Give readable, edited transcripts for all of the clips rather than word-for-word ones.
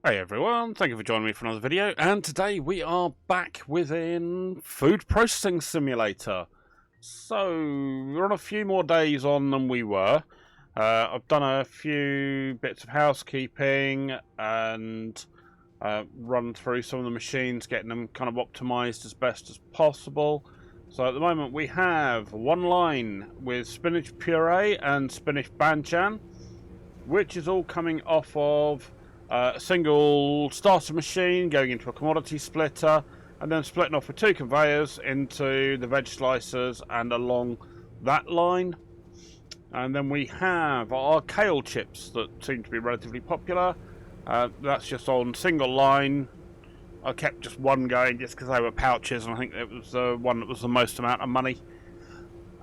Hey everyone, thank you for joining me for another video, and today we are back within Food Processing Simulator. So, we're on a few more days on than we were. I've done a few bits of housekeeping and run through some of the machines, getting them kind of optimized as best as possible. So at the moment we have one line with spinach puree and spinach banchan, which is all coming off of a single starter machine going into a commodity splitter and then splitting off with two conveyors into the veg slicers and along that line. And then we have our kale chips that seem to be relatively popular. That's just on single line. I kept just one going just because they were pouches, and I think it was the one that was the most amount of money.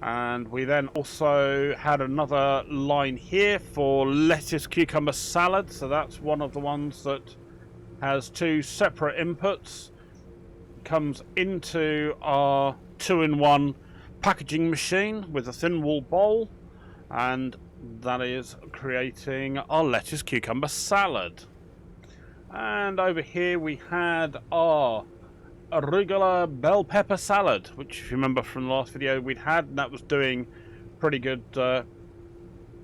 And we then also had another line here for lettuce cucumber salad. So that's one of the ones that has two separate inputs. Comes into our 2-in-1 packaging machine with a thin wall bowl. And that is creating our lettuce cucumber salad. And over here we had our arugula bell pepper salad, which if you remember from the last video we'd had, and that was doing pretty good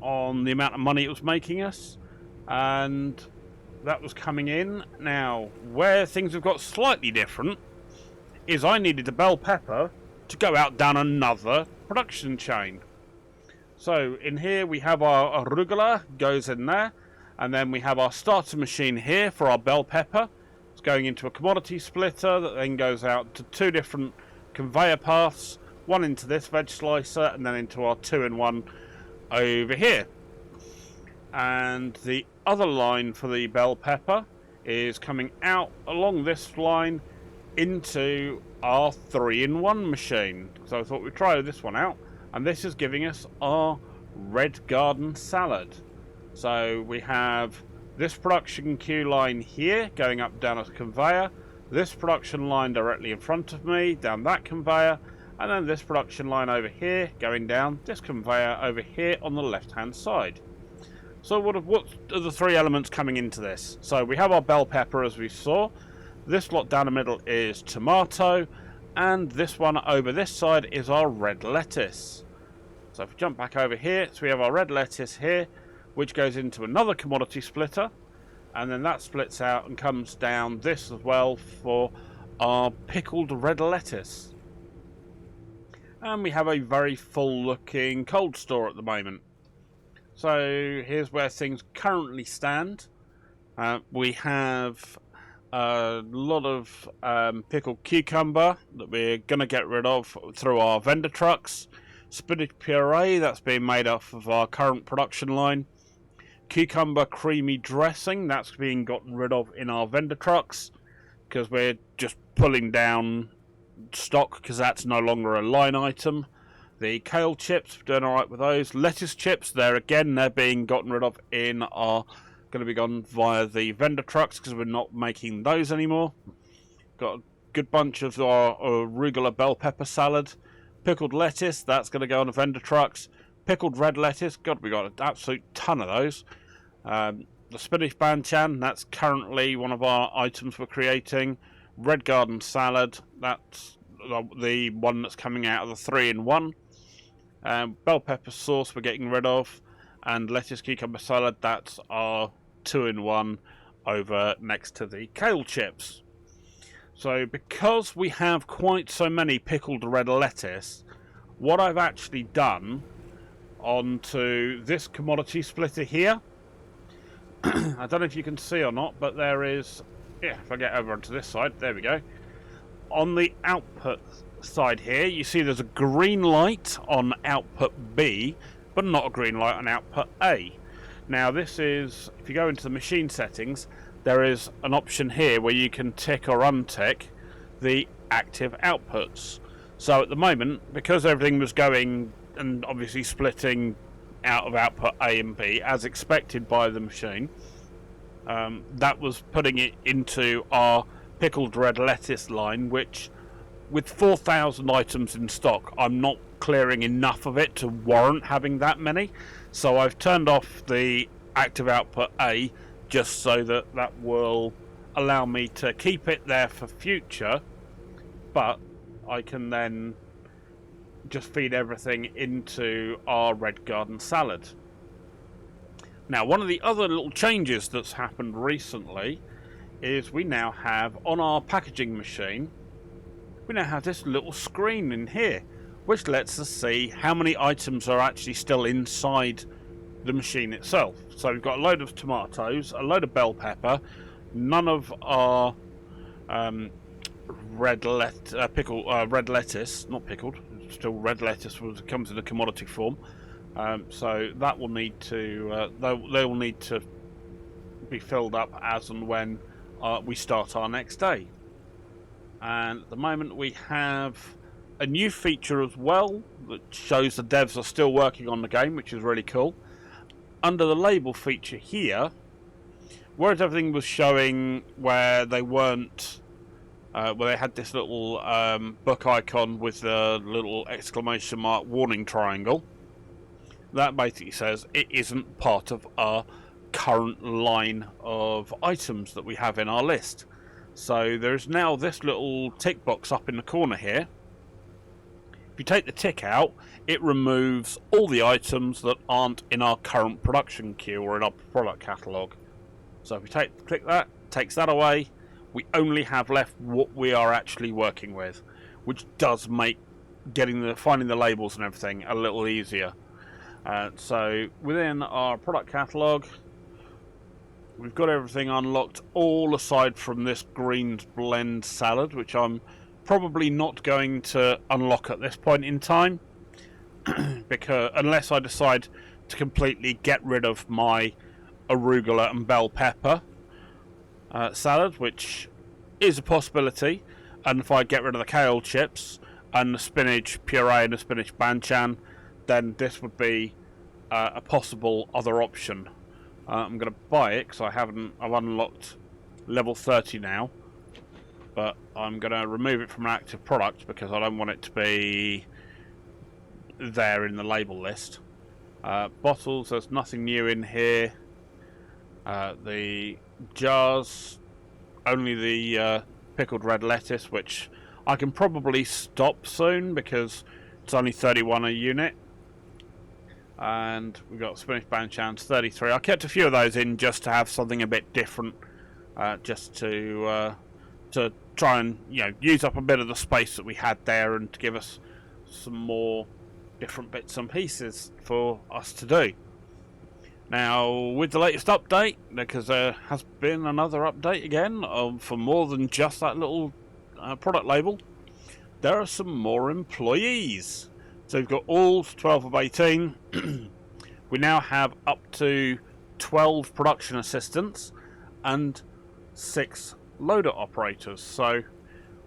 on the amount of money it was making us, and that was coming in. Now where things have got slightly different is I needed the bell pepper to go out down another production chain. So in here we have our arugula goes in there, and then we have our starter machine here for our bell pepper. It's going into a commodity splitter that then goes out to two different conveyor paths, one into this veg slicer and then into our 2-in-1 over here. And the other line for the bell pepper is coming out along this line into our 3-in-1 machine. So I thought we'd try this one out, and this is giving us our red garden salad. So we have this production queue line here going up down a conveyor, this production line directly in front of me down that conveyor, and then this production line over here going down this conveyor over here on the left hand side. So what are the three elements coming into this? So we have our bell pepper, as we saw. This lot down the middle is tomato, and this one over this side is our red lettuce. So if we jump back over here, so we have our red lettuce here, which goes into another commodity splitter, and then that splits out and comes down this as well for our pickled red lettuce. And we have a very full looking cold store at the moment. So here's where things currently stand. We have a lot of pickled cucumber that we're going to get rid of through our vendor trucks. Spinach puree, that's being made off of our current production line. Cucumber creamy dressing, that's being gotten rid of in our vendor trucks because we're just pulling down stock because that's no longer a line item. The kale chips, we're doing alright with those. Lettuce chips, they're being gotten rid of in our, going to be gone via the vendor trucks because we're not making those anymore. Got a good bunch of our arugula bell pepper salad. Pickled lettuce, that's going to go on the vendor trucks. Pickled red lettuce, God, we got an absolute ton of those. The spinach banchan, that's currently one of our items we're creating. Red garden salad, that's the one that's coming out of the 3-in-1. Bell pepper sauce we're getting rid of. And lettuce cucumber salad, that's our 2-in-1 over next to the kale chips. So because we have quite so many pickled red lettuce, what I've actually done onto this commodity splitter here, I don't know if you can see or not, but there is, yeah, if I get over onto this side, there we go. On the output side here, you see there's a green light on output B, but not a green light on output A. Now this is, if you go into the machine settings, there is an option here where you can tick or untick the active outputs. So at the moment, because everything was going and obviously splitting out of output A and B as expected by the machine, that was putting it into our pickled red lettuce line, which with 4,000 items in stock, I'm not clearing enough of it to warrant having that many. So I've turned off the active output A just so that that will allow me to keep it there for future, but I can then just feed everything into our red garden salad. Now, one of the other little changes that's happened recently is we now have, on our packaging machine, we now have this little screen in here, which lets us see how many items are actually still inside the machine itself. So we've got a load of tomatoes, a load of bell pepper, none of our red lettuce, not pickled, still red lettuce, it comes in a commodity form. So that will need to, they will need to be filled up as and when we start our next day. And at the moment we have a new feature as well that shows the devs are still working on the game, which is really cool. Under the label feature here, whereas everything was showing where they weren't, where they had this little book icon with the little exclamation mark warning triangle, that basically says it isn't part of our current line of items that we have in our list. So there's now this little tick box up in the corner here. If you take the tick out, it removes all the items that aren't in our current production queue or in our product catalogue. So if we click that, takes that away, we only have left what we are actually working with, which does make finding the labels and everything a little easier. So within our product catalogue, we've got everything unlocked, all aside from this greens blend salad, which I'm probably not going to unlock at this point in time, because unless I decide to completely get rid of my arugula and bell pepper salad, which is a possibility, and if I get rid of the kale chips and the spinach puree and the spinach banchan, then this would be a possible other option. I'm going to buy it because I've unlocked level 30 now, but I'm going to remove it from an active product because I don't want it to be there in the label list. Bottles, there's nothing new in here. The jars, only the pickled red lettuce, which I can probably stop soon because it's only 31 a unit. And we've got spinach banchans 33. I kept a few of those in just to have something a bit different, just to try and use up a bit of the space that we had there and to give us some more different bits and pieces for us to do. Now, with the latest update, because there has been another update again for more than just that little product label, there are some more employees. So we've got all 12 of 18. We now have up to 12 production assistants and 6 loader operators. So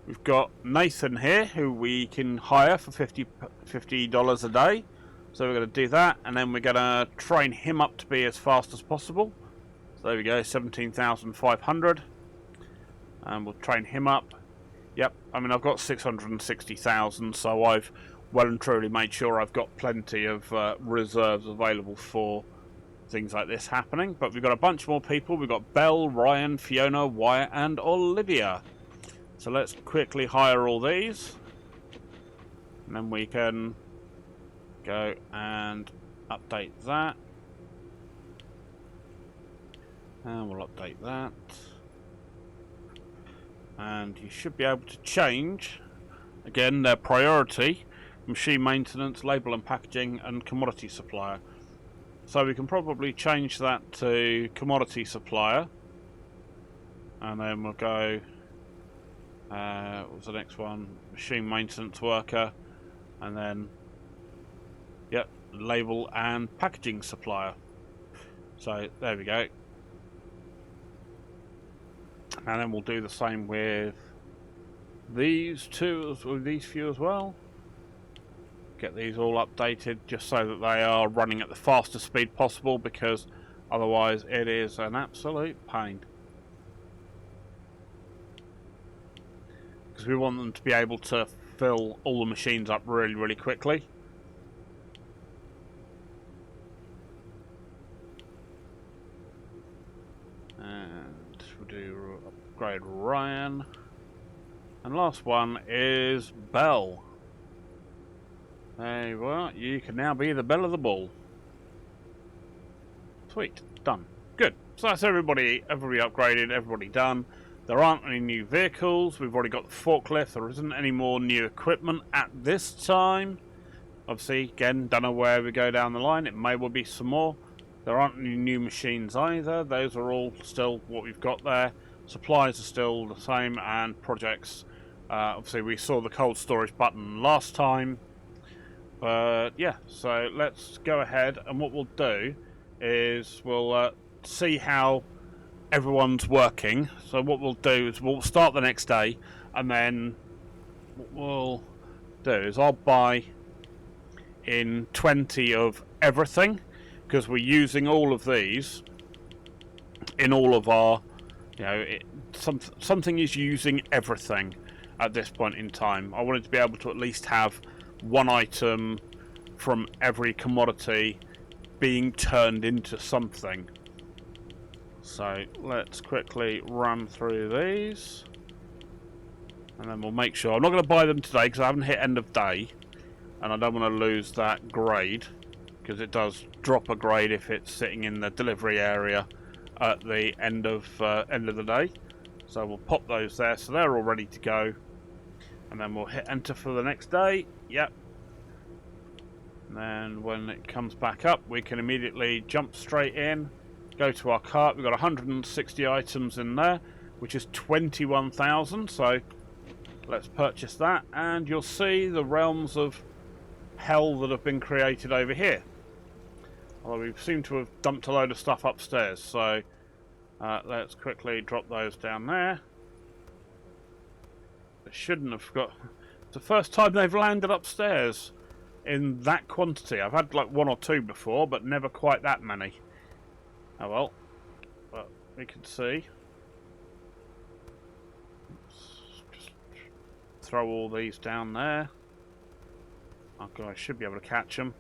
we've got Nathan here, who we can hire for $50 a day. So we're going to do that, and then we're going to train him up to be as fast as possible. So there we go, 17,500. And we'll train him up. Yep, I mean, I've got 660,000, so I've well and truly made sure I've got plenty of reserves available for things like this happening. But we've got a bunch more people. We've got Belle, Ryan, Fiona, Wyatt, and Olivia. So let's quickly hire all these. And then we can go and update that. And we'll update that. And you should be able to change, again, their priority: machine maintenance, label and packaging, and commodity supplier. So we can probably change that to commodity supplier, and then we'll go, what was the next one? Machine maintenance worker, and then, yep, label and packaging supplier. So there we go. And then we'll do the same with these few as well. Get these all updated just so that they are running at the fastest speed possible, because otherwise it is an absolute pain. Because we want them to be able to fill all the machines up really, really quickly. we'll do upgrade Ryan. And last one is Bell. There you are. You can now be the belle of the ball. Sweet. Done. Good. So that's everybody upgraded, everybody done. There aren't any new vehicles. We've already got the forklift. There isn't any more new equipment at this time. Obviously, again, don't know where we go down the line. It may well be some more. There aren't any new machines either. Those are all still what we've got there. Supplies are still the same, and projects. Obviously, we saw the cold storage button last time. But yeah, so let's go ahead, and what we'll do is we'll see how everyone's working. So what we'll do is we'll start the next day, and then what we'll do is I'll buy in 20 of everything, because we're using all of these in all of our, you know, something is using everything at this point in time. I wanted to be able to at least have one item from every commodity being turned into something. So let's quickly run through these, and then we'll make sure. I'm not going to buy them today because I haven't hit end of day, and I don't want to lose that grade, because it does drop a grade if it's sitting in the delivery area at the end of the day. So we'll pop those there, so they're all ready to go, and then we'll hit enter for the next day. Yep. And then when it comes back up, we can immediately jump straight in, go to our cart. We've got 160 items in there, which is 21,000. So let's purchase that, and you'll see the realms of hell that have been created over here. Although we seem to have dumped a load of stuff upstairs, so let's quickly drop those down there. They shouldn't have got. It's the first time they've landed upstairs in that quantity. I've had like one or two before, but never quite that many. Oh well, but we can see. Just throw all these down there. Okay, I should be able to catch them.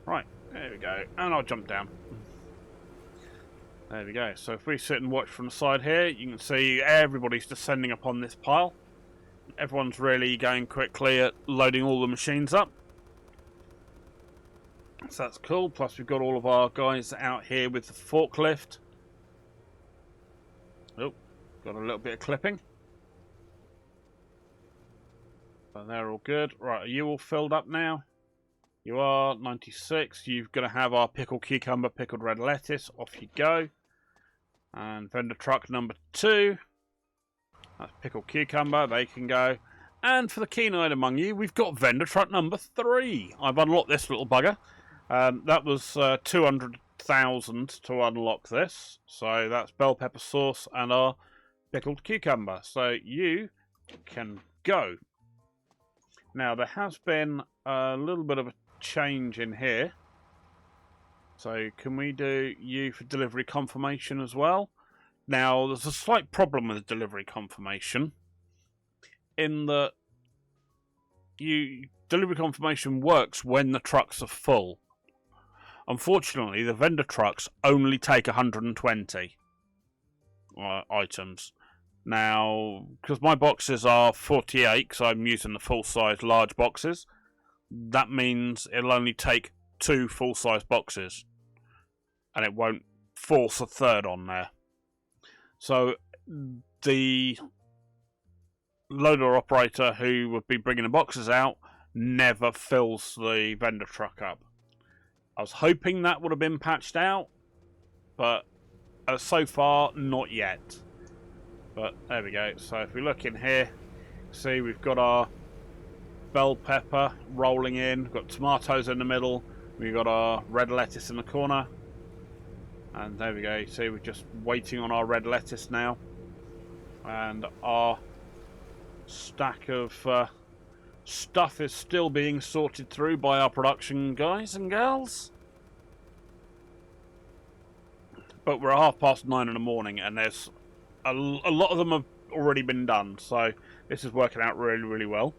Right, there we go, and I'll jump down. There we go. So if we sit and watch from the side here, you can see everybody's descending upon this pile. Everyone's really going quickly at loading all the machines up. So that's cool. Plus we've got all of our guys out here with the forklift. Oh, got a little bit of clipping. But they're all good. Right, are you all filled up now? You are. 96. You're going to have our pickled cucumber, pickled red lettuce. Off you go. And vendor truck number 2. That's pickled cucumber. They can go. And for the keen-eyed among you, we've got vendor truck number 3. I've unlocked this little bugger. That was 200,000 to unlock this. So that's bell pepper sauce and our pickled cucumber. So you can go. Now, there has been a little bit of a change in here. So can we do you for delivery confirmation as well? Now, there's a slight problem with delivery confirmation in that delivery confirmation works when the trucks are full. Unfortunately, the vendor trucks only take 120 items. Now, because my boxes are 48, because I'm using the full-size large boxes, that means it'll only take 2 full-size boxes, and it won't force a third on there. So the loader operator who would be bringing the boxes out never fills the vendor truck up. I was hoping that would have been patched out, but so far, not yet. But there we go. So if we look in here, see we've got our bell pepper rolling in. We've got tomatoes in the middle. We've got our red lettuce in the corner. And there we go. You see we're just waiting on our red lettuce now. And our stack of stuff is still being sorted through by our production guys and girls. But we're at 9:30 in the morning, and there's a lot of them have already been done, so this is working out really, really well.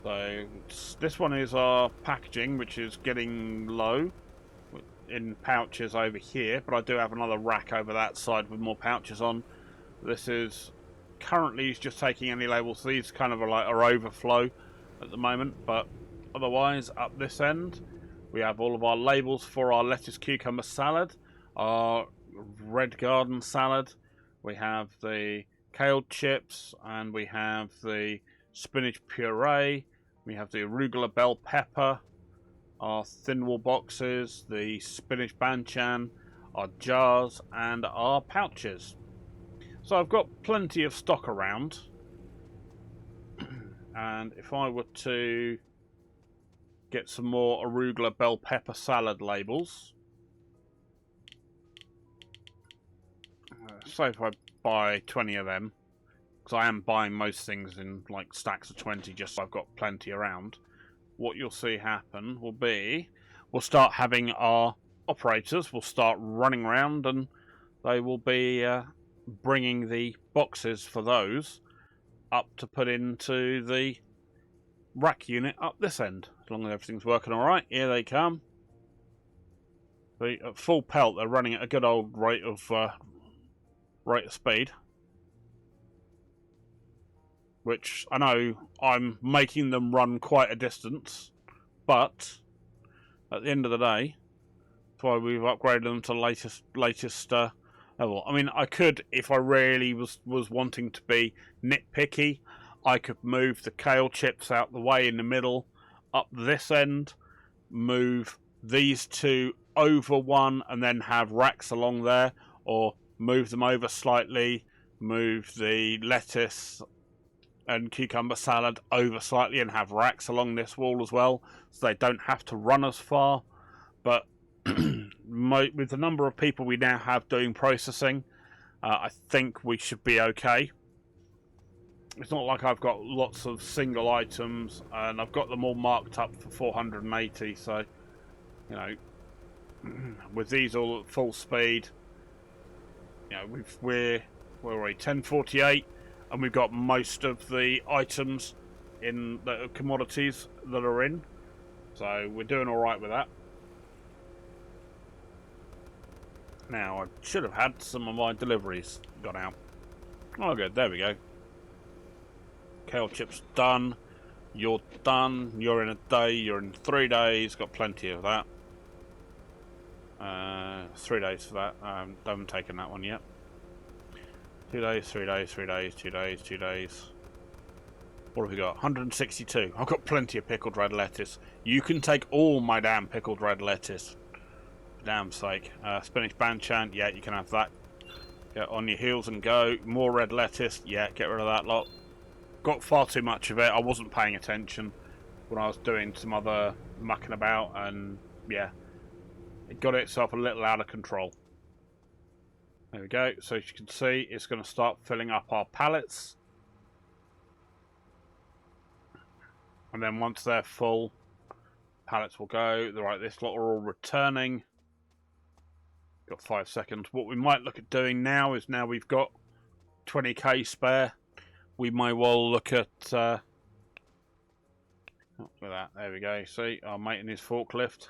So this one is our packaging, which is getting low in pouches over here, but I do have another rack over that side with more pouches on. This is currently just taking any labels. These kind of are overflow at the moment, but otherwise up this end we have all of our labels for our lettuce cucumber salad, our red garden salad, we have the kale chips, and we have the spinach puree, we have the arugula bell pepper, our thin wall boxes, the spinach banchan, our jars, and our pouches. So I've got plenty of stock around. And if I were to get some more arugula bell pepper salad labels, so if I buy 20 of them, because I am buying most things in like stacks of 20 just so I've got plenty around, what you'll see happen will be we'll start having our operators will start running around, and they will be bringing the boxes for those up to put into the rack unit up this end. As long as everything's working alright, here they come. At full pelt, they're running at a good old rate of speed, which I know I'm making them run quite a distance, but at the end of the day, that's why we've upgraded them to latest level. I mean, I could, if I really was wanting to be nitpicky, I could move the kale chips out the way in the middle, up this end, move these two over one, and then have racks along there, or move them over slightly, move the lettuce and cucumber salad over slightly and have racks along this wall as well, so they don't have to run as far. But with the number of people we now have doing processing, I think we should be okay. It's not like I've got lots of single items, and I've got them all marked up for 480, so, you know, with these all at full speed, you know, we're 1048, and we've got most of the items in the commodities that are in, so we're doing all right with that. Now, I should have had some of my deliveries gone out. Oh, good, there we go. Kale chips done. You're done. You're in a day. You're in 3 days. Got plenty of that. 3 days for that. I haven't taken that one yet. 2 days, 3 days, 3 days, 2 days, 2 days. What have we got? 162. I've got plenty of pickled red lettuce. You can take all my damn pickled red lettuce. For damn sake. Spinach banchan. Yeah, you can have that. Get on your heels and go. More red lettuce. Yeah, get rid of that lot. Got far too much of it. I wasn't paying attention when I was doing some other mucking about, and yeah, it got itself a little out of control. There we go. So as you can see, it's going to start filling up our pallets, and then once they're full, pallets will go. Right, this lot are all returning. Got 5 seconds. What we might look at doing now is, now we've got 20k spare, we might well look at look at that. There we go. See, our mate in his forklift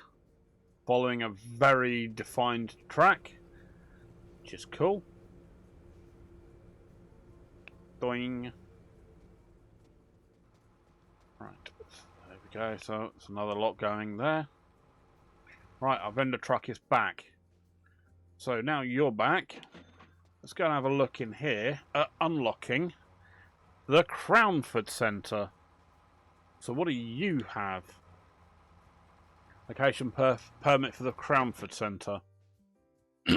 following a very defined track, which is cool. Doing. Right, there we go. So it's another lot going there. Right, our vendor truck is back. So now you're back. Let's go and have a look in here at unlocking the Crownford Centre. So what do you have? Location permit for the Crownford Centre. So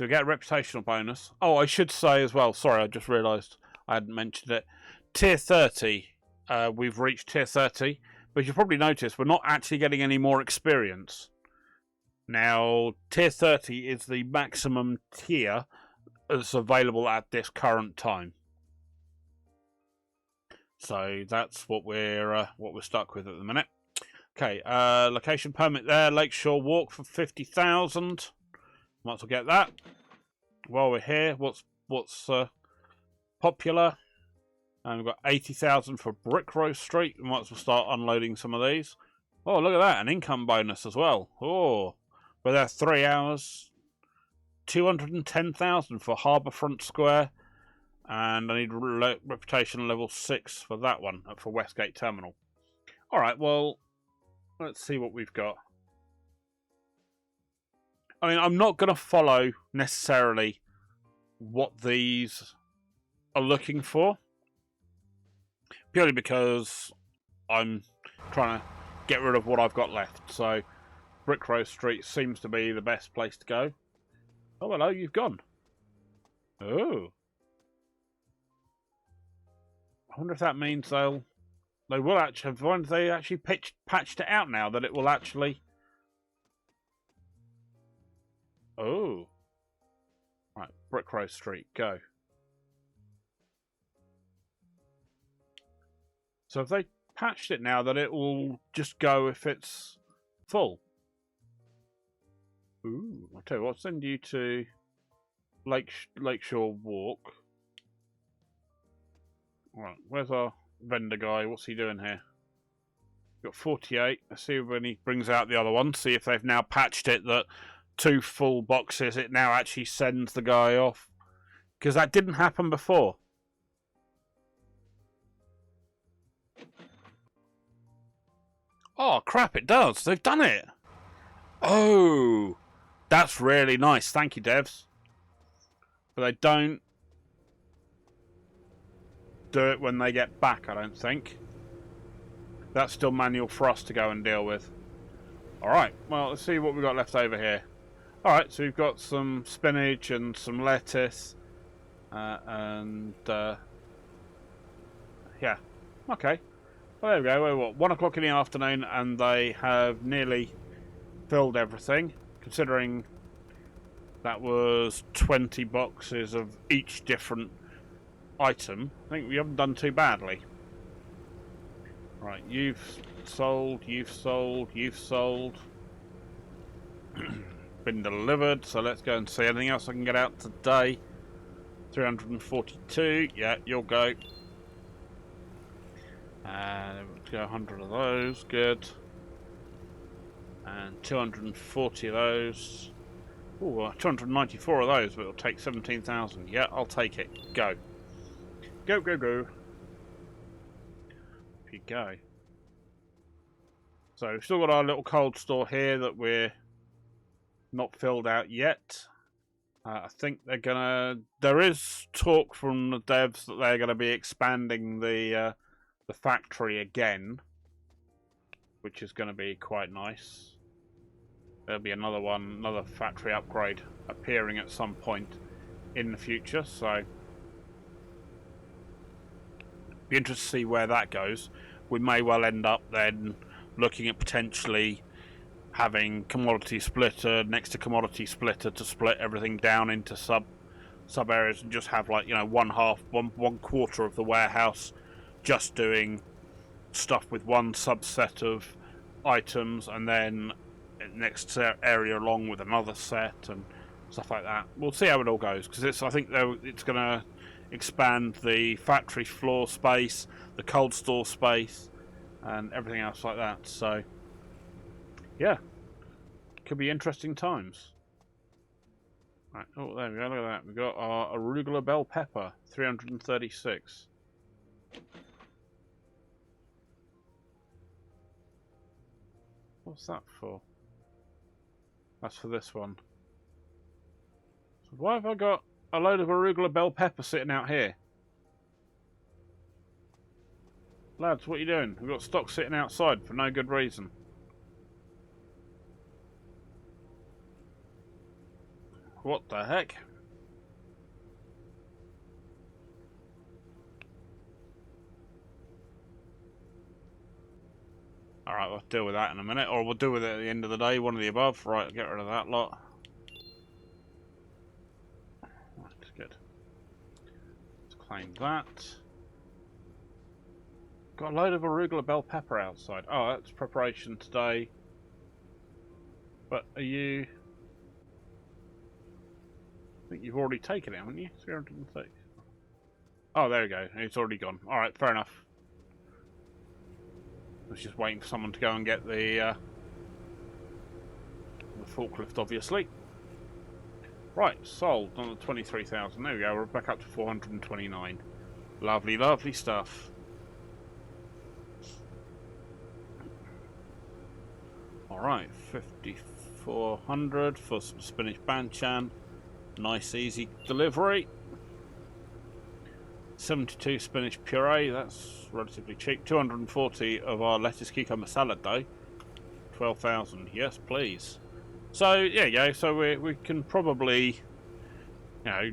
we get a reputational bonus. Oh, I should say as well, sorry, I just realised I hadn't mentioned it. Tier 30. We've reached Tier 30. But you'll probably notice we're not actually getting any more experience. Now, Tier 30 is the maximum tier that's available at this current time. So that's what we're stuck with at the minute. Okay, location permit there, Lakeshore Walk for 50,000. Might as well get that. While we're here, what's popular? And we've got 80,000 for Brick Roast Street. We might as well start unloading some of these. Oh, look at that, an income bonus as well. Oh, but that's 3 hours. 210,000 for Harbourfront Square. And I need reputation level 6 for that one, for Westgate Terminal. Alright, well, let's see what we've got. I mean, I'm not going to follow necessarily what these are looking for. Purely because I'm trying to get rid of what I've got left. So, Brick Roast Street seems to be the best place to go. Oh, hello, you've gone. Oh. I wonder if that means they will actually have they actually patched it out now that it will actually. Oh. Right, Brick Roast Street, go. So if they patched it now that it will just go if it's full. Ooh, I'll tell you what, I'll send you to Lakeshore Walk. Right, where's our vendor guy? What's he doing here? Got 48. Let's see when he brings out the other one. See if they've now patched it that 2 full boxes, it now actually sends the guy off. Because that didn't happen before. Oh, crap, it does. They've done it. Oh, that's really nice. Thank you, devs. But they don't do it when they get back, I don't think. That's still manual for us to go and deal with. Alright, well, let's see what we've got left over here. Alright, so we've got some spinach and some lettuce. Yeah. Okay. Well, there we go. We're, what, 1 o'clock in the afternoon, and they have nearly filled everything, considering that was 20 boxes of each different item. I think we haven't done too badly. Right, you've sold, you've sold, you've sold. Been delivered, so let's go and see anything else I can get out today. 342, yeah, you'll go. Let's go 100 of those, good. And 240 of those. Ooh, 294 of those, but it'll take 17,000. Yeah, I'll take it. Go. Go, go, go. If you go. So we've still got our little cold store here that we're not filled out yet. I think they're gonna. There is talk from the devs that they're gonna be expanding the factory again, which is going to be quite nice. There'll be another factory upgrade appearing at some point in the future, so be interested to see where that goes. We may well end up then looking at potentially having commodity splitter next to commodity splitter to split everything down into sub areas and just have, like, you know, one quarter of the warehouse just doing stuff with one subset of items, and then next area along with another set and stuff like that. We'll see how it all goes, because I think it's going to expand the factory floor space, the cold store space, and everything else like that. So, yeah, could be interesting times. Right. Oh, there we go. Look at that. We've got our arugula bell pepper, 336. What's that for? That's for this one. So why have I got a load of arugula bell pepper sitting out here? Lads, what are you doing? We've got stock sitting outside for no good reason. What the heck? Alright, we'll deal with that in a minute, or we'll deal with it at the end of the day, one of the above. Right, I'll get rid of that lot. Right, good. Let's claim that. Got a load of arugula bell pepper outside. Oh, that's preparation today. But are you... I think you've already taken it, haven't you? 306. Oh, there we go. It's already gone. Alright, fair enough. I was just waiting for someone to go and get the forklift, obviously. Right, sold on the 23,000. There we go. We're back up to 429. Lovely, lovely stuff. Alright, 5,400 for some spinach banchan. Nice, easy delivery. 72 spinach puree, that's relatively cheap. 240 of our lettuce cucumber salad dough. 12,000, yes please. So, yeah, yeah, so we can probably, you know,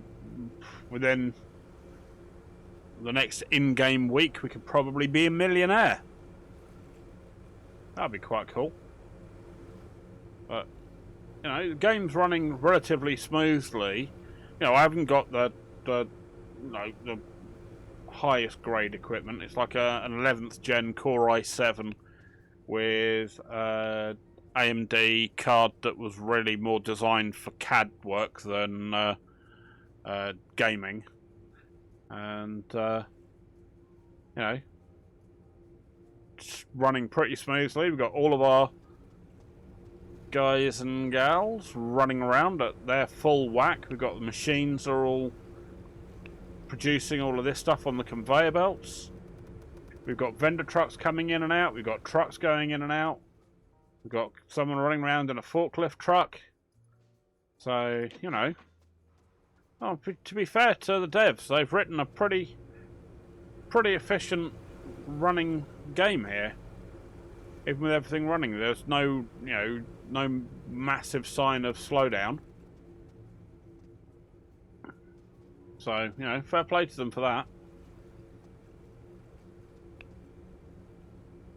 within the next in-game week, we could probably be a millionaire. That'd be quite cool. But, you know, the game's running relatively smoothly. You know, I haven't got the highest grade equipment. It's like an 11th gen Core i7 with AMD card that was really more designed for CAD work than gaming, and you know, it's running pretty smoothly. We've got all of our guys and gals running around at their full whack. We've got the machines are all producing all of this stuff on the conveyor belts. We've got vendor trucks coming in and out. We've got trucks going in and out. We've got someone running around in a forklift truck. So, you know, to be fair to the devs, they've written a pretty efficient running game here. Even with everything running, there's no, you know, no massive sign of slowdown. So, you know, fair play to them for that.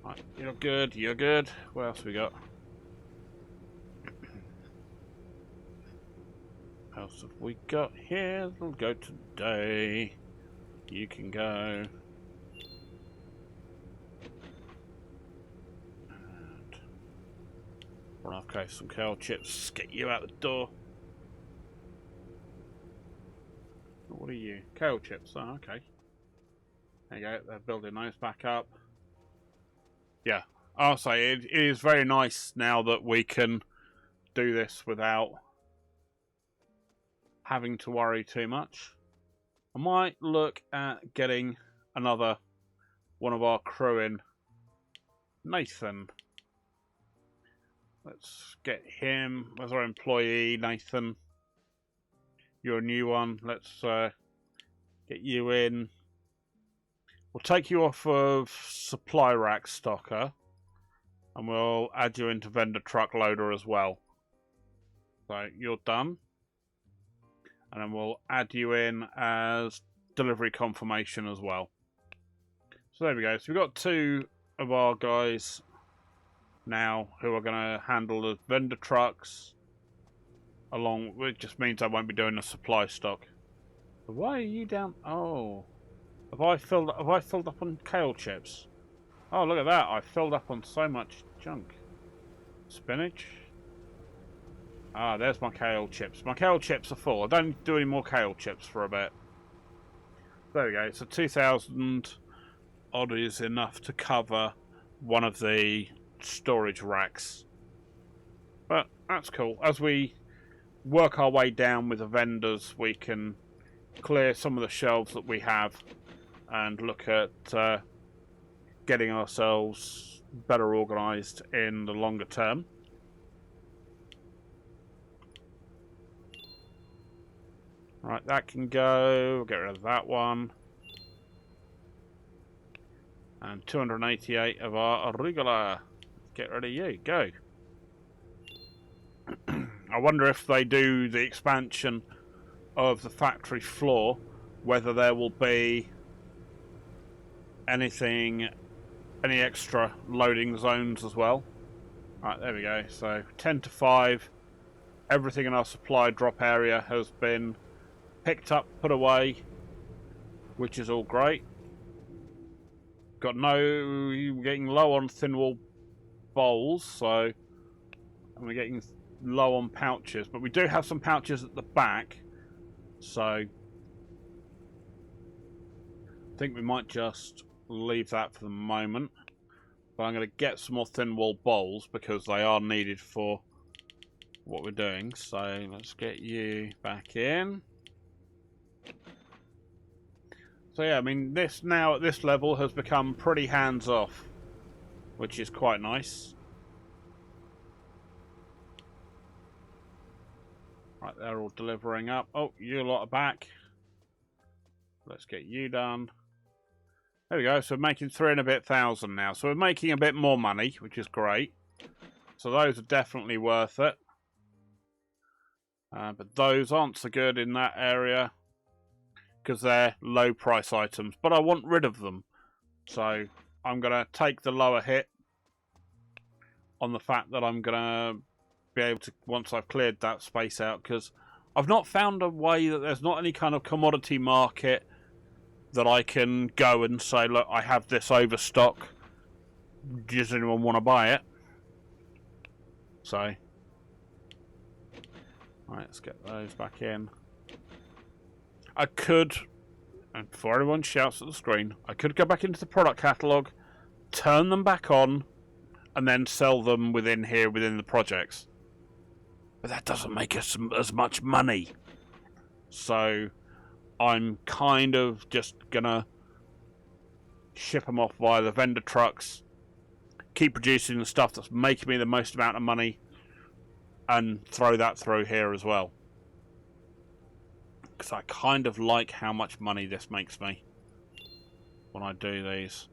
Right, you're good, you're good. What else have we got? What else have we got here? We'll go today. You can go. And okay, some kale chips. Get you out the door. What are you? Kale chips. Oh, okay. There you go. They're building those back up. Yeah, I'll say it is very nice now that we can do this without having to worry too much. I might look at getting another one of our crew in. Nathan. Let's get him as our employee, Nathan. You're a new one. Let's get you in. We'll take you off of supply rack stocker, and we'll add you into vendor truck loader as well. So you're done, and then we'll add you in as delivery confirmation as well. So there we go. So we've got two of our guys now who are going to handle the vendor trucks. Along, it just means I won't be doing the supply stock. Why are you down? Oh. Have I filled up on kale chips? Oh, look at that. I filled up on so much junk. Spinach. Ah, there's my kale chips. My kale chips are full. I don't need to do any more kale chips for a bit. There we go. So 2,000 odd is enough to cover one of the storage racks. But that's cool. As we work our way down with the vendors, we can clear some of the shelves that we have and look at getting ourselves better organised in the longer term. Right, that can go. We'll get rid of that one. And 288 of our arugula. Get rid of you. Go. I wonder if they do the expansion of the factory floor, whether there will be any extra loading zones as well. Right, there we go. So 10 to 5, everything in our supply drop area has been picked up, put away, which is all great. We're getting low on thin wall bowls, so, and we're getting low on pouches, but we do have some pouches at the back, so think we might just leave that for the moment. But I'm going to get some more thin wall bowls because they are needed for what we're doing. So let's get you back in. So yeah, I mean, this now at this level has become pretty hands-off, which is quite nice. Right, they're all delivering up. Oh, you lot are back. Let's get you done. There we go. So we're making 3 and a bit thousand now. So we're making a bit more money, which is great. So those are definitely worth it. But those aren't so good in that area because they're low price items. But I want rid of them. So I'm going to take the lower hit on the fact that I'm going to be able to, once I've cleared that space out, because I've not found a way that there's not any kind of commodity market that I can go and say, look, I have this overstock. Does anyone want to buy it? So, right, let's get those back in. I could, and before everyone shouts at the screen, I could go back into the product catalogue, turn them back on, and then sell them within here, within the projects. But that doesn't make us as much money. So I'm kind of just going to ship them off via the vendor trucks, keep producing the stuff that's making me the most amount of money, and throw that through here as well. Because I kind of like how much money this makes me when I do these.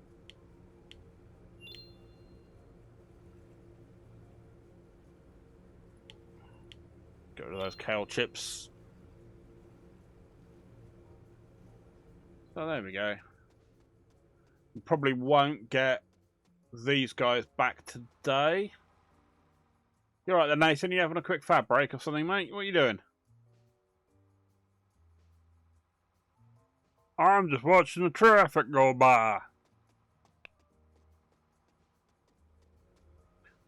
Get rid of those kale chips. So there we go. We probably won't get these guys back today. You're right there, Nathan. You having a quick fab break or something, mate? What are you doing? I'm just watching the traffic go by.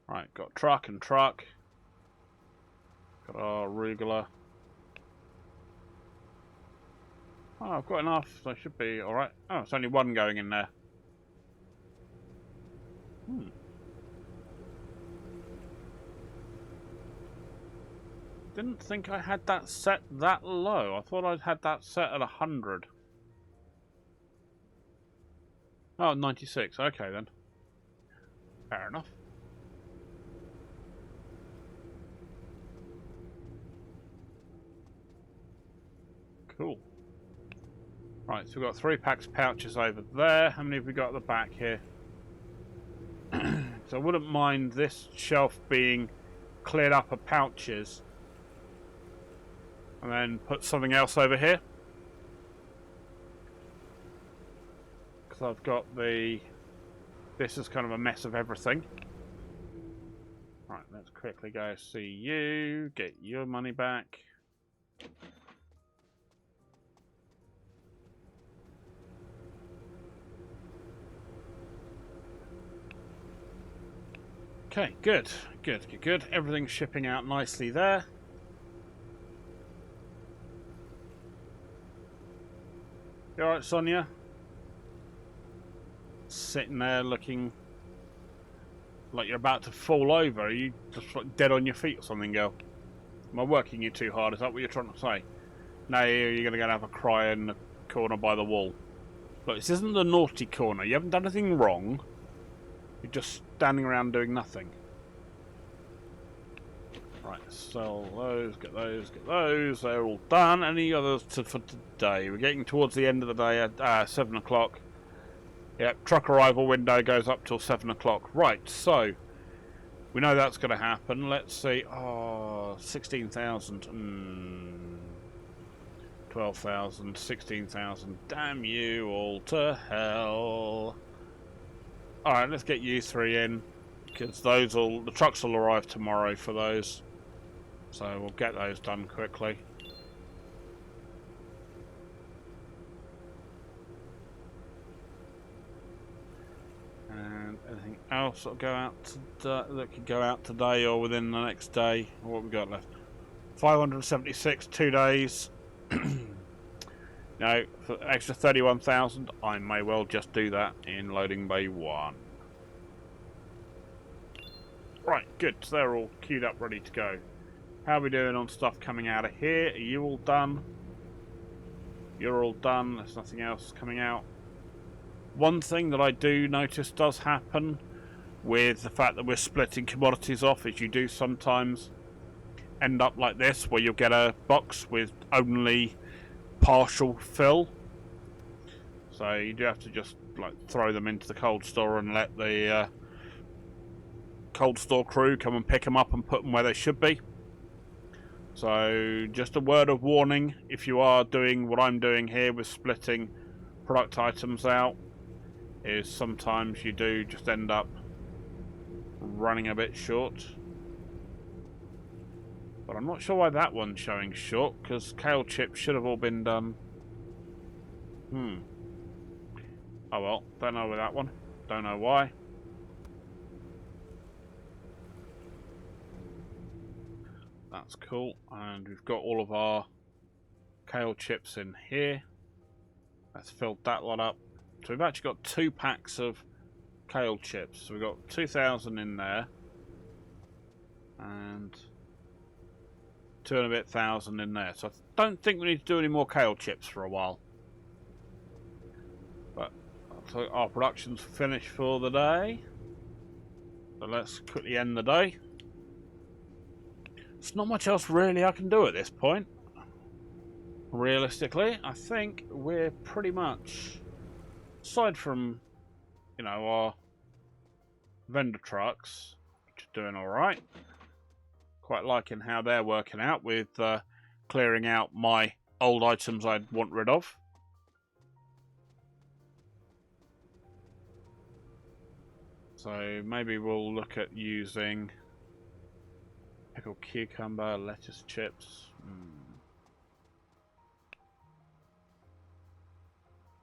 Right, got truck and truck. Got our arugula. Oh, I've got enough, so I should be alright. Oh, it's only one going in there. Didn't think I had that set that low. I thought I'd had that set at 100. Oh, 96. Okay, then. Fair enough. Cool. Right, so we've got 3 packs of pouches over there. How many have we got at the back here? So I wouldn't mind this shelf being cleared up of pouches. And then put something else over here. Because I've got the... This is kind of a mess of everything. Right, let's quickly go see you. Get your money back. Okay, good. Everything's shipping out nicely there. You alright, Sonia? Sitting there looking like you're about to fall over. Are you just like dead on your feet or something, girl? Am I working you too hard? Is that what you're trying to say? No, you're going to go and have a cry in the corner by the wall. Look, this isn't the naughty corner. You haven't done anything wrong. You're just standing around doing nothing. Right, sell those, get those, get those. They're all done. Any others for today? We're getting towards the end of the day at 7 o'clock. Yep, truck arrival window goes up till 7 o'clock. Right, so we know that's going to happen. Let's see. Oh, 16,000. 12,000, 16,000. Damn you all to hell. Alright, let's get you 3 in. Because the trucks will arrive tomorrow for those. So we'll get those done quickly. And anything else that'll go out that could go out today or within the next day? What have we got left? 576, 2 days. No, for extra 31,000, I may well just do that in loading bay 1. Right, good. So they're all queued up, ready to go. How are we doing on stuff coming out of here? Are you all done? You're all done. There's nothing else coming out. One thing that I do notice does happen with the fact that we're splitting commodities off is you do sometimes end up like this, where you'll get a box with only partial fill. So you do have to just like throw them into the cold store and let the cold store crew come and pick them up and put them where they should be. So just a word of warning, if you are doing what I'm doing here with splitting product items out, is sometimes you do just end up running a bit short. But I'm not sure why that one's showing short, because kale chips should have all been done. Oh well, don't know with that one. Don't know why. That's cool. And we've got all of our kale chips in here. Let's fill that lot up. So we've actually got 2 packs of kale chips. So we've got 2,000 in there. And 2 and a bit thousand in there. So I don't think we need to do any more kale chips for a while. But so our production's finished for the day. So let's quickly end the day. There's not much else really I can do at this point. Realistically, I think we're pretty much, aside from, you know, our vendor trucks, which are doing alright. Quite liking how they're working out with clearing out my old items I'd want rid of. So maybe we'll look at using pickled cucumber, lettuce chips.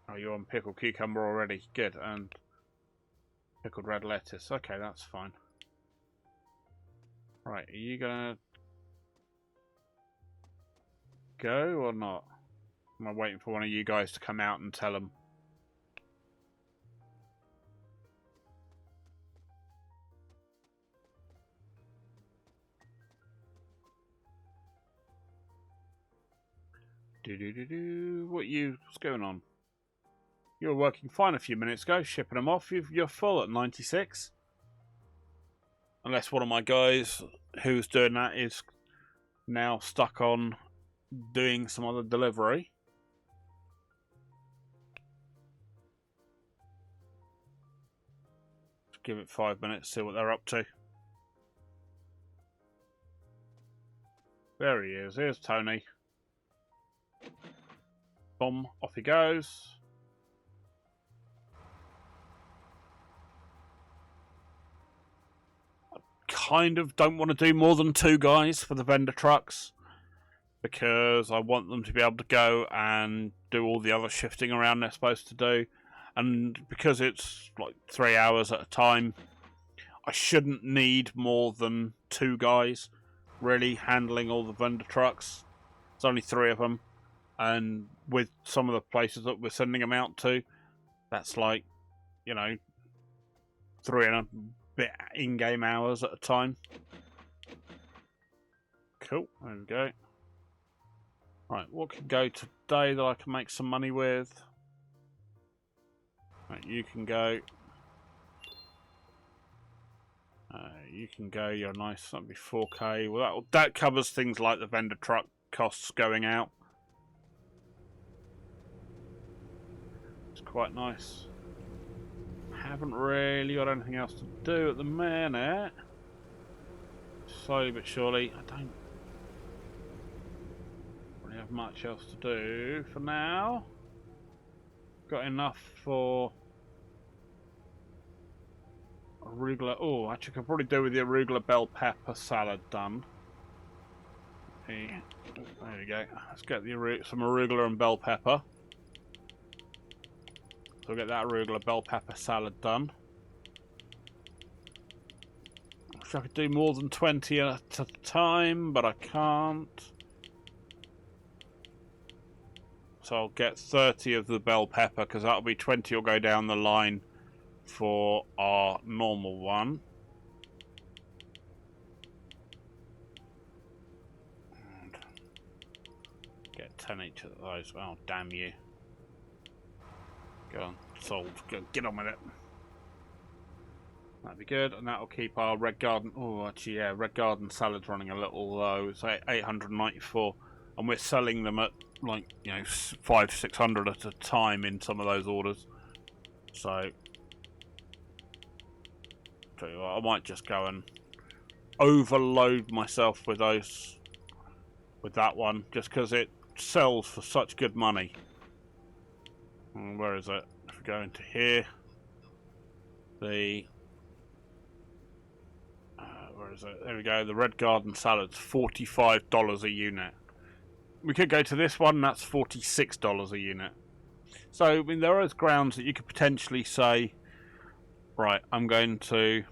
Oh, you're on pickled cucumber already. Good. And pickled red lettuce. Okay, that's fine. Right, are you gonna go or not? Am I waiting for one of you guys to come out and tell them? What's going on? You were working fine a few minutes ago, shipping them off. You're full at 96. Unless one of my guys who's doing that is now stuck on doing some other delivery. Just give it 5 minutes, see what they're up to. There he is. Here's Tony. Boom, off he goes. I kind of don't want to do more than 2 guys for the vendor trucks, because I want them to be able to go and do all the other shifting around they're supposed to do. And because it's like 3 hours at a time, I shouldn't need more than 2 guys really handling all the vendor trucks. There's only 3 of them. And with some of the places that we're sending them out to, that's like, you know, 3 and a bit in-game hours at a time. Cool, there we go. Right, what can go today that I can make some money with? Right, you can go. You can go, you're nice, that'll be 4k. Well, that covers things like the vendor truck costs going out. Quite nice. Haven't really got anything else to do at the minute. Slowly but surely, I don't really have much else to do for now. Got enough for arugula. Oh, actually, I could probably do with the arugula bell pepper salad done. There we go. Let's get some arugula and bell pepper. So we'll get that arugula bell pepper salad done. I wish I could do more than 20 at a time, but I can't. that, I'll get 30 of the bell pepper, because that'll be 20 will go down the line for our normal one. And get 10 each of those. Oh, damn you. Go on, sold. Go, get on with it. That'd be good, and that'll keep our red garden. Oh, actually, yeah, red garden salad's running a little low. It's 894, and we're selling them at like 500-600 at a time in some of those orders. So, tell you what, I might just go and overload myself with those, with that one, just because it sells for such good money. And where is it? If we go into here, the where is it? There we go. The red garden salad's $45 a unit. We could go to this one. That's $46 a unit. So I mean, there are grounds that you could potentially say, right, I'm going to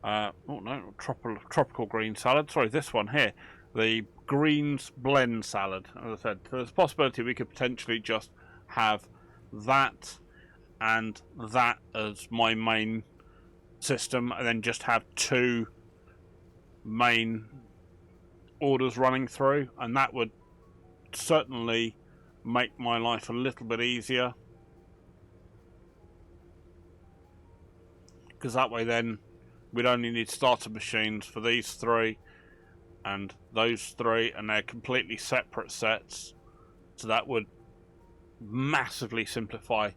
oh no, tropical green salad. Sorry, this one here, the greens blend salad. As I said, there's a possibility we could potentially just have that and that as my main system, and then just have two main orders running through, and that would certainly make my life a little bit easier, because that way then we'd only need starter machines for these three and those three, and they're completely separate sets, so that would massively simplify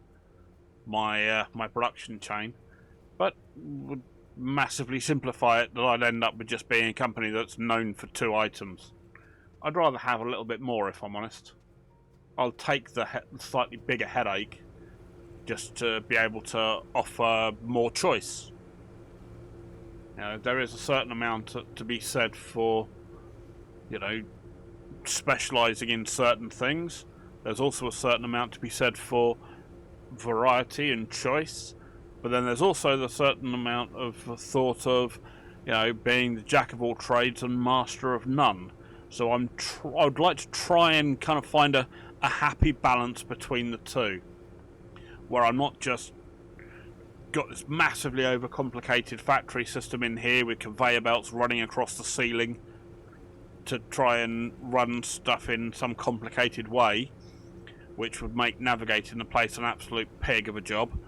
my my production chain, but would massively simplify it that I'd end up with just being a company that's known for 2 items. I'd rather have a little bit more, if I'm honest. I'll take the slightly bigger headache just to be able to offer more choice. There is a certain amount to be said for, specialising in certain things. There's also a certain amount to be said for variety and choice. But then there's also the certain amount of thought of, being the jack of all trades and master of none. So I would like to try and kind of find a happy balance between the two, where I'm not just got this massively overcomplicated factory system in here with conveyor belts running across the ceiling to try and run stuff in some complicated way, which would make navigating the place an absolute pig of a job.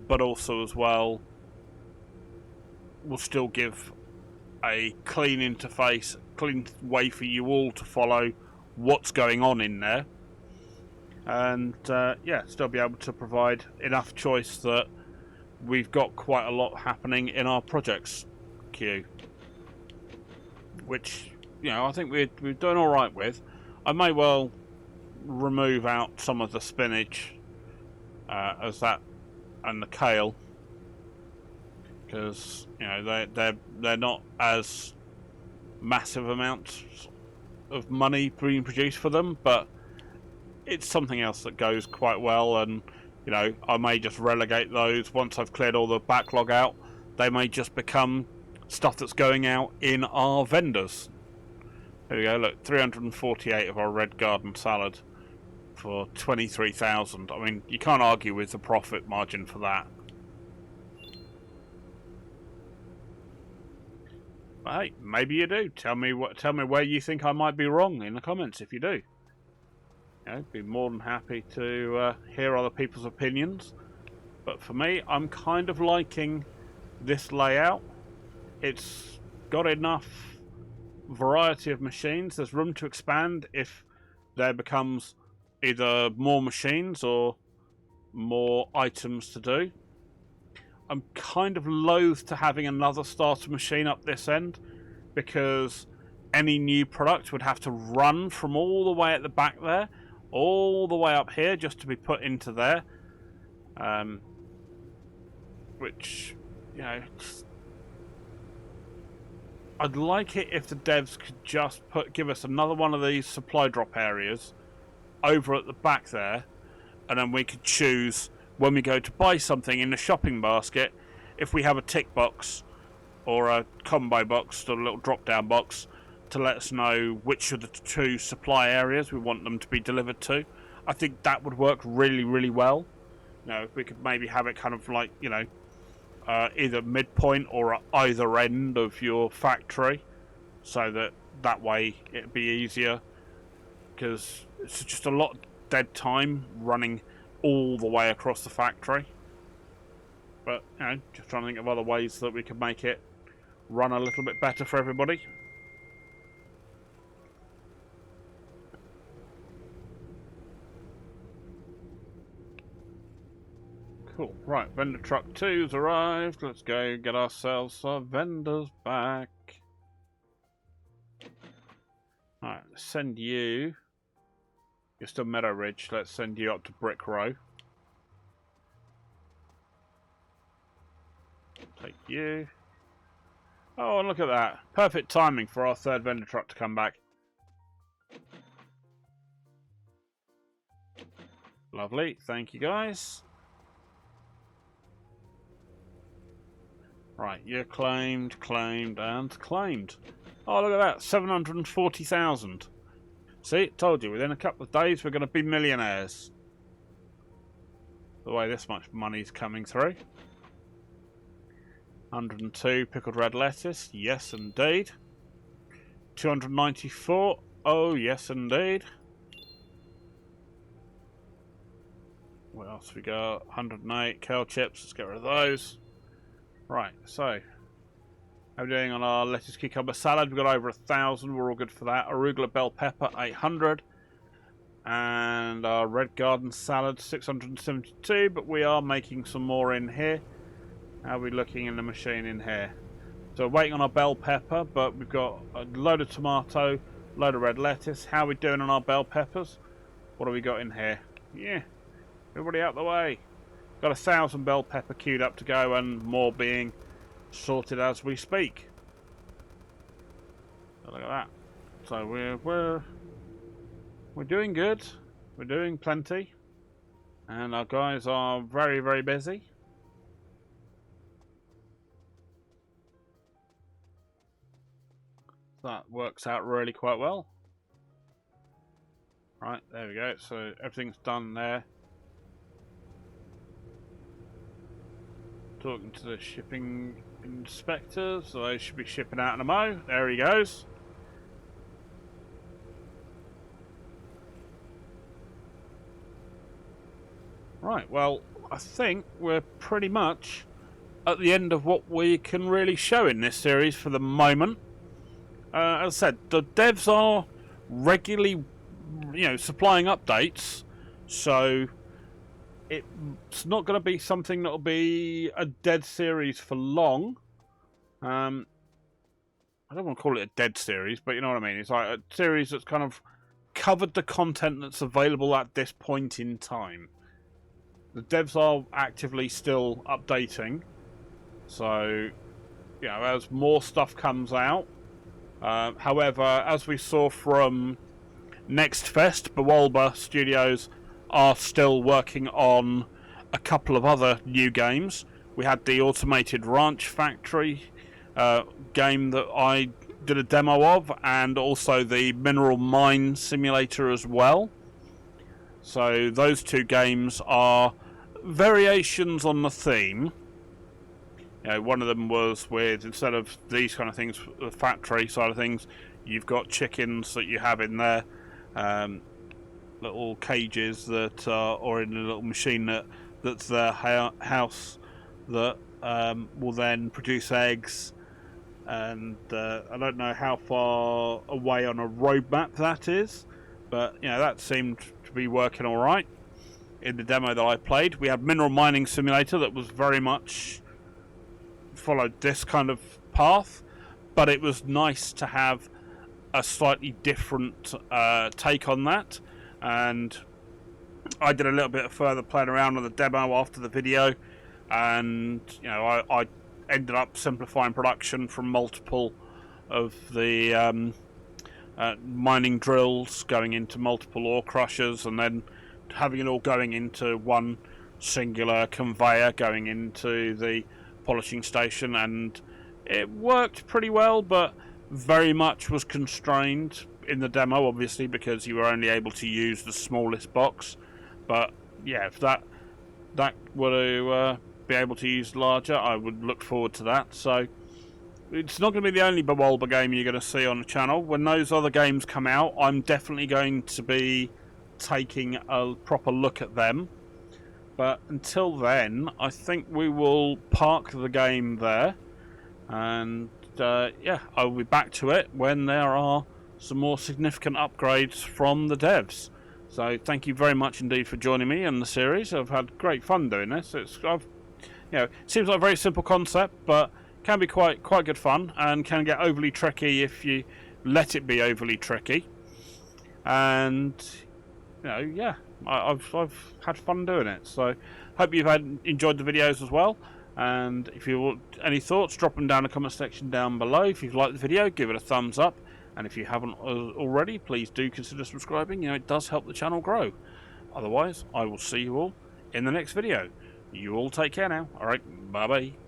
But also as well will still give a clean interface, clean way for you all to follow what's going on in there, and still be able to provide enough choice that we've got quite a lot happening in our projects queue, which I think we're doing all right with. I may well remove out some of the spinach as that, and the kale, because they're not as massive amounts of money being produced for them, but it's something else that goes quite well, and I may just relegate those once I've cleared all the backlog out. They may just become stuff that's going out in our vendors. There we go, look, 348 of our red garden salad for 23,000. I mean, you can't argue with the profit margin for that. But hey, maybe you do. Tell me where you think I might be wrong in the comments if you do. Be more than happy to hear other people's opinions. But for me, I'm kind of liking this layout. It's got enough variety of machines. There's room to expand if there becomes either more machines or more items to do. I'm kind of loath to having another starter machine up this end, because any new product would have to run from all the way at the back there all the way up here just to be put into there, which I'd like it if the devs could just give us another one of these supply drop areas over at the back there, and then we could choose when we go to buy something in the shopping basket, if we have a tick box or a combo box or a little drop down box to let us know which of the 2 supply areas we want them to be delivered to. I think that would work really, really well. You know, if we could maybe have it kind of like, you know, either midpoint or at either end of your factory, so that way it'd be easier, because it's just a lot of dead time running all the way across the factory. But, you know, just trying to think of other ways that we could make it run a little bit better for everybody. Cool. Right, vendor truck 2's arrived. Let's go get ourselves some vendors back. Alright, let's send you. You're still Meadow Ridge. Let's send you up to Brick Row. Take you. Oh, and look at that. Perfect timing for our 3rd vendor truck to come back. Lovely. Thank you, guys. Right, you're claimed, and claimed. Oh, look at that. 740,000. See, told you, within a couple of days we're going to be millionaires. The way this much money's coming through. 102 pickled red lettuce, yes indeed. 294, oh yes indeed. What else we got? 108 kale chips, let's get rid of those. Right, so how are we doing on our lettuce cucumber salad? We've got over 1,000, we're all good for that. Arugula bell pepper, 800. And our red garden salad, 672, but we are making some more in here. How are we looking in the machine in here? So we're waiting on our bell pepper, but we've got a load of tomato, load of red lettuce. How are we doing on our bell peppers? What have we got in here? Yeah, everybody out the way. Got 1,000 bell pepper queued up to go, and more being sorted as we speak. So look at that. So we're doing good. We're doing plenty, and our guys are very, very busy. That works out really quite well. Right, there we go. So everything's done there. Talking to the shipping inspector, so they should be shipping out in a mo. There he goes. Right, well, I think we're pretty much at the end of what we can really show in this series for the moment. As I said, the devs are regularly, supplying updates, so it's not going to be something that'll be a dead series for long. I don't want to call it a dead series, but you know what I mean. It's like a series that's kind of covered the content that's available at this point in time. The devs are actively still updating, so as more stuff comes out. However, as we saw from Next Fest, Bawalba Studios are still working on a couple of other new games. We had the Automated Ranch Factory game that I did a demo of, and also the Mineral Mine Simulator as well. So those 2 games are variations on the theme. One of them was with, instead of these kind of things, the factory side of things, you've got chickens that you have in there, little cages that are, or in a little machine that's their house that will then produce eggs. And I don't know how far away on a roadmap that is, but that seemed to be working all right in the demo that I played. We had Mineral Mining Simulator that was very much followed this kind of path, but it was nice to have a slightly different take on that. And I did a little bit of further playing around on the demo after the video, and I ended up simplifying production from multiple of the mining drills going into multiple ore crushers, and then having it all going into one singular conveyor going into the polishing station. And it worked pretty well, but very much was constrained in the demo, obviously, because you were only able to use the smallest box. But yeah, if that were to be able to use larger, I would look forward to that. So it's not going to be the only Bowolba game you're going to see on the channel. When those other games come out, I'm definitely going to be taking a proper look at them. But until then, I think we will park the game there. And yeah, I'll be back to it when there are some more significant upgrades from the devs. So thank you very much indeed for joining me in the series. I've had great fun doing this. It seems like a very simple concept, but can be quite good fun, and can get overly tricky if you let it be overly tricky. And yeah, I've had fun doing it. So hope you've enjoyed the videos as well. And if you want any thoughts, drop them down in the comment section down below. If you've liked the video, give it a thumbs up. And if you haven't already, please do consider subscribing. It does help the channel grow. Otherwise, I will see you all in the next video. You all take care now. Alright, bye-bye.